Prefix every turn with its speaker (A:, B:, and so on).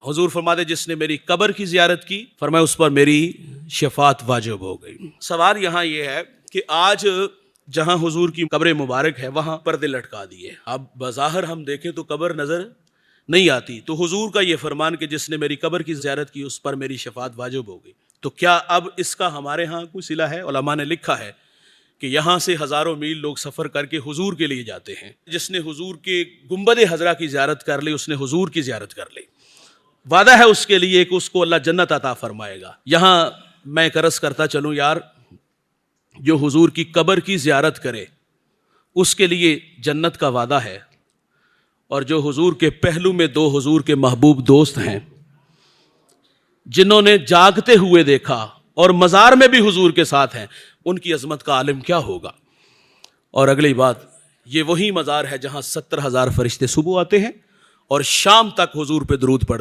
A: हुजूर फरमाते जिसने मेरी कब्र की जियारत की, फरमाया उस पर मेरी शफात वाजिब हो गई। सवाल यहाँ ये है कि आज जहाँ हुजूर की कब्र मुबारक है वहाँ पर्दे लटका दिए। अब बज़ाहिर हम देखें तो कब्र नज़र नहीं आती, तो हुजूर का ये फरमान कि जिसने मेरी कब्र की जियारत की उस पर मेरी शफात वाजिब हो गई, तो क्या अब इसका हमारे यहाँ कोई सिला है? उलमा ने लिखा है कि यहाँ से हज़ारों मील लोग सफ़र करके हुजूर के लिए जाते हैं। जिसने हुजूर के गुंबद हज़रा की ज़ियारत कर ली उसने हुजूर की ज़ियारत कर ली। वादा है उसके लिए कि उसको अल्लाह जन्नत अता फरमाएगा। यहाँ मैं एक अर्ज़ करता चलूँ यार, जो हुजूर की कब्र की ज़ियारत करे उसके लिए जन्नत का वादा है, और जो हुजूर के पहलू में दो हुजूर के महबूब दोस्त हैं जिन्होंने जागते हुए देखा और मज़ार में भी हुजूर के साथ हैं, उनकी अजमत का आलिम क्या होगा। और अगली बात, ये वही मज़ार है जहाँ 70,000 फरिश्ते सुबह आते हैं और शाम तक हुजूर पे दरूद पढ़ते हैं।